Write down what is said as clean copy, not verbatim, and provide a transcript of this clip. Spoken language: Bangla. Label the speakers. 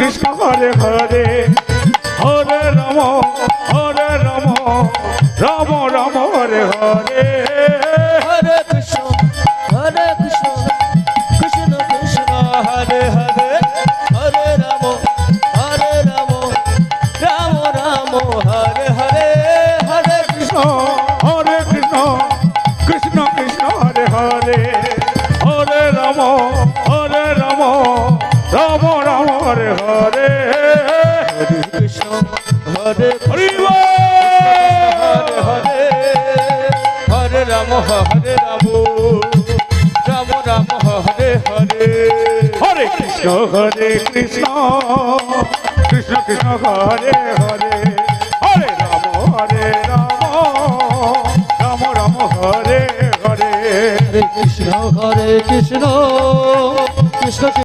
Speaker 1: কৃষ্ণ হরে হরে হরে রাম রাম রাম হরে হরে
Speaker 2: হরে কৃষ্ণ কৃষ্ণ কৃষ্ণ হরে হরে হরে রাম রাম রাম হরে হরে হরে কৃষ্ণ
Speaker 1: কৃষ্ণ কৃষ্ণ হরে হরে হরে রাম রাম রাম হরে হরে
Speaker 2: হরে কৃষ্ণ হরে
Speaker 1: হরি
Speaker 2: হরে হরে হরে রাম রাম রাম হরে হরে
Speaker 1: হরে কৃষ্ণ কৃষ্ণ কৃষ্ণ হরে হরে হরে রাম রাম রাম হরে হরে
Speaker 2: হরে কৃষ্ণ কৃষ্ণ